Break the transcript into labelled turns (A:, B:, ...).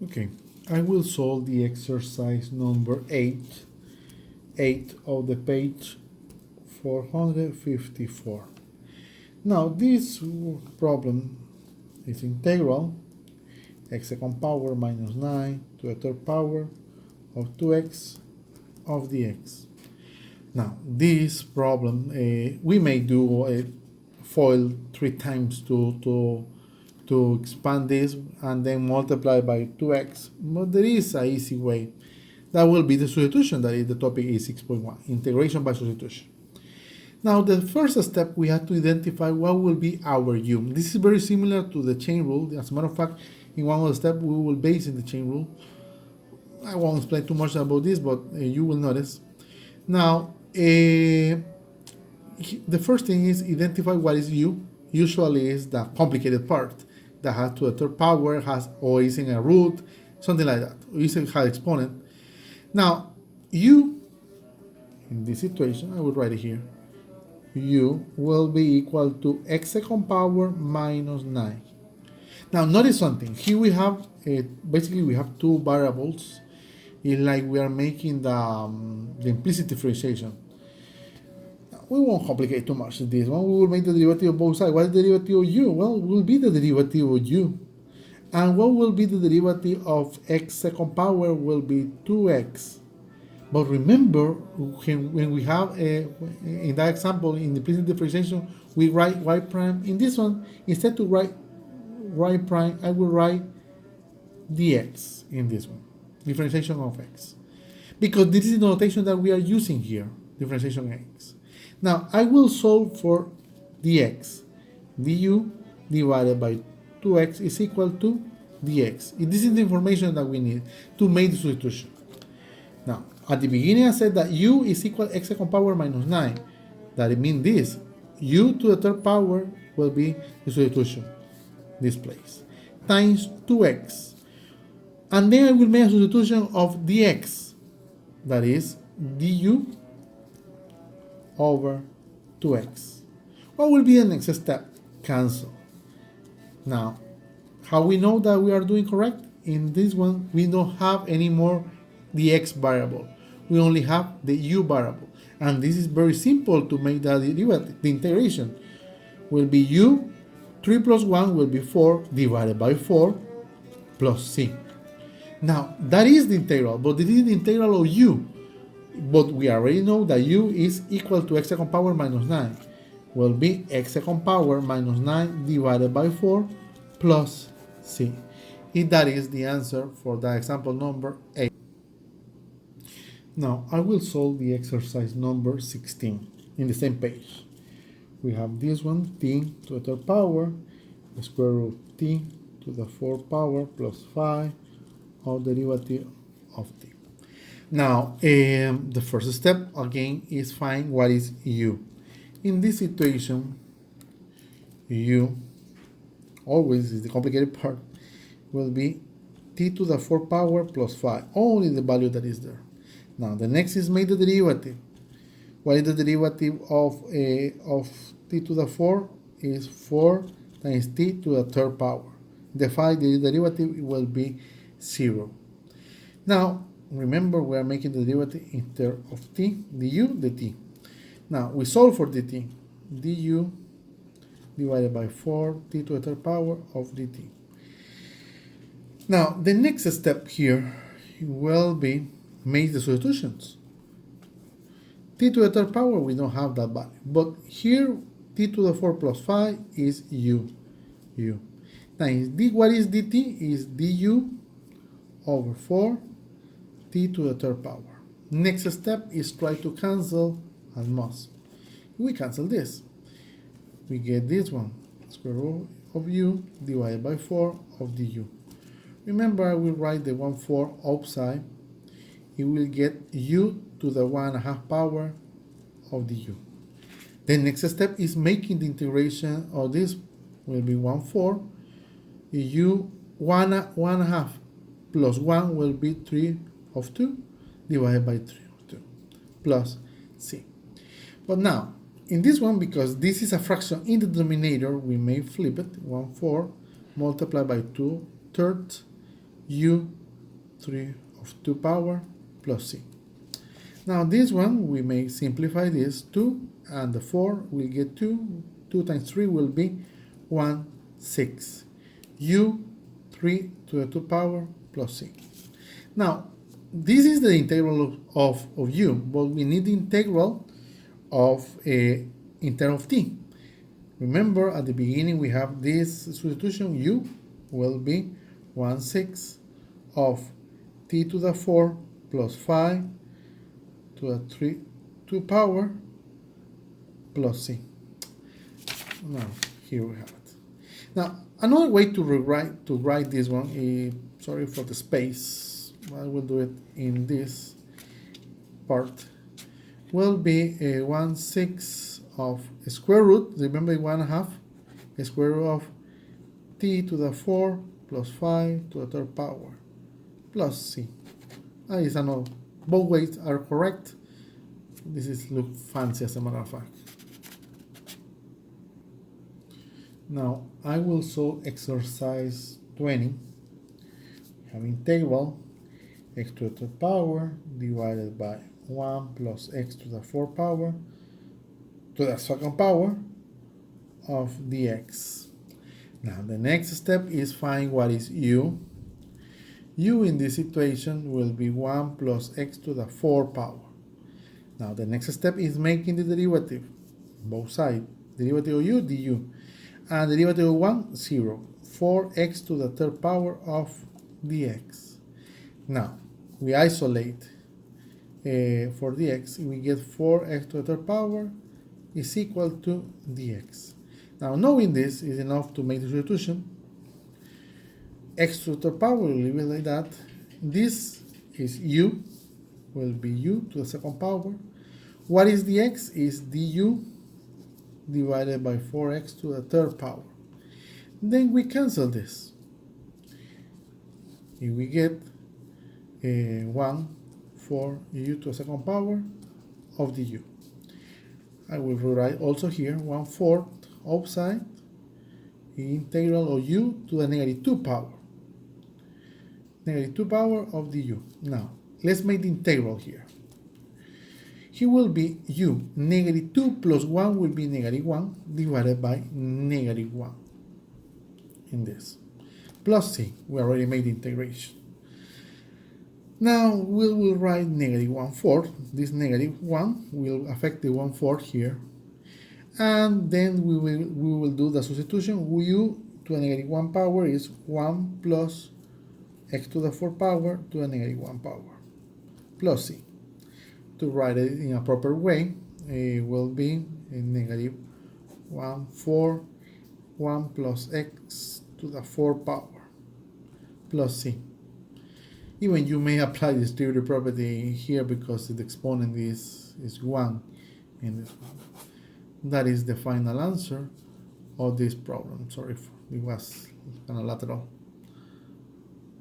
A: Okay, I will solve the exercise number 8 of the page 454. Now this problem is integral x second power minus 9 to the third power of 2x of the x. Now this problem we may do a FOIL 3 times to expand this and then multiply by 2x, but there is an easy way. That will be the substitution, that is the topic is 6.1, integration by substitution. Now the first step, we have to identify what will be our u. This is very similar to the chain rule. As a matter of fact, in one of the steps we will base in the chain rule. I won't explain too much about this, but you will notice. Now the first thing is identify what is u. Usually is the complicated part that has to a third power, has or is in a root, something like that, or is a high exponent. Now u, in this situation, I will write it here, u will be equal to x second power minus 9. Now notice something, here we have, basically we have two variables. It's like we are making the implicit differentiation. We won't complicate too much this one. We will make the derivative of both sides. What is the derivative of u? Well, it will be the derivative of u. And what will be the derivative of x second power will be 2x. But remember, when we have, in that example, in the implicit differentiation, we write y prime. In this one, instead to write y prime, I will write dx in this one, differentiation of x. Because this is the notation that we are using here, differentiation x. Now, I will solve for dx. du divided by 2x is equal to dx. This is the information that we need to make the substitution. Now, at the beginning I said that u is equal to x second power minus 9. That it means this. U to the third power will be the substitution, this place, times 2x. And then I will make a substitution of dx. That is du over 2x. What will be the next step? Cancel. Now, how we know that we are doing correct? In this one, we don't have any more the x variable. We only have the u variable. And this is very simple to make the derivative. The integration will be u, 3 plus 1 will be 4, divided by 4, plus c. Now, that is the integral, but this is the integral of u. But we already know that u is equal to x second power minus 9. Will be x second power minus 9 divided by 4 plus c. And that is the answer for the example number 8. Now I will solve the exercise number 16 in the same page. We have this one, t to the third power, the square root of t to the fourth power plus 5 of derivative of t. Now, the first step, again, is find what is u. In this situation, u, always is the complicated part, will be t to the fourth power plus 5, only the value that is there. Now, the next is make the derivative. What is the derivative of t to the 4? Is 4 times t to the third power. The derivative will be 0. Now, remember, we are making the derivative instead of t, du, dt. Now, we solve for dt. du divided by 4, t to the third power of dt. Now, the next step here will be make the substitutions. T to the third power, we don't have that value. But here, t to the 4 plus 5 is u. Now, what is dt? Is du over 4 t to the third power. Next step is try to cancel as much. We cancel this. We get this one, square root of u divided by 4 of du. Remember, I will write the 1/4 outside. It will get u to the 1/2 power of du. The next step is making the integration of this. Will be 1/4 u 1/2 plus 1 will be 3 of 2 divided by 3 of 2 plus c. But now, in this one, because this is a fraction in the denominator, we may flip it, 1/4 multiplied by 2/3 u3 of 2 power plus c. Now this one, we may simplify this. 2 and the 4 will get 2. 2 times 3 will be 1, 6. u3 to the 2 power plus c. Now, this is the integral of u, but we need the integral of in terms of t. Remember, at the beginning we have this substitution. U will be 1/6 of t to the 4 plus 5 to the 2 power plus c. Now, here we have it. Now, another way to write this one is, sorry for the space, I will do it in this part, will be 1/6 of square root, remember 1/2, square root of t to the 4 plus 5 to the 3rd power plus c. That is another. Both ways are correct. This is look fancy as a matter of fact. Now I will solve exercise 20. Have integral x to the 3rd power divided by 1 plus x to the 4th power to the 2nd power of dx. Now the next step is find what is u. U in this situation will be 1 plus x to the 4th power. Now the next step is making the derivative, both sides, derivative of u, du, and derivative of 1, 0, 4x to the 3rd power of dx. Now we isolate for dx, we get 4x to the 3rd power is equal to dx. Now knowing this is enough to make the substitution. X to the 3rd power, we'll leave it like that. This is u, will be u to the 2nd power. What is dx? Is du divided by 4x to the 3rd power. Then we cancel this. If we get 1 for u to the 2nd power of du. I will rewrite also here 1/4 outside integral of u to the -2 power. -2 power of du. Now, let's make the integral here. Here will be u. -2 plus 1 will be -1 divided by -1 in this. Plus c. We already made the integration. Now we will write -1/4. This -1 will affect the 1/4 here. And then we will do the substitution. U to the -1 power is 1 plus x to the 4th power to the -1 power plus c. To write it in a proper way, it will be -1/4 1 plus x to the 4th power plus c. Even you may apply the distributive property here because the exponent is 1 in this one. That is the final answer of this problem. Sorry, it was kind of lateral.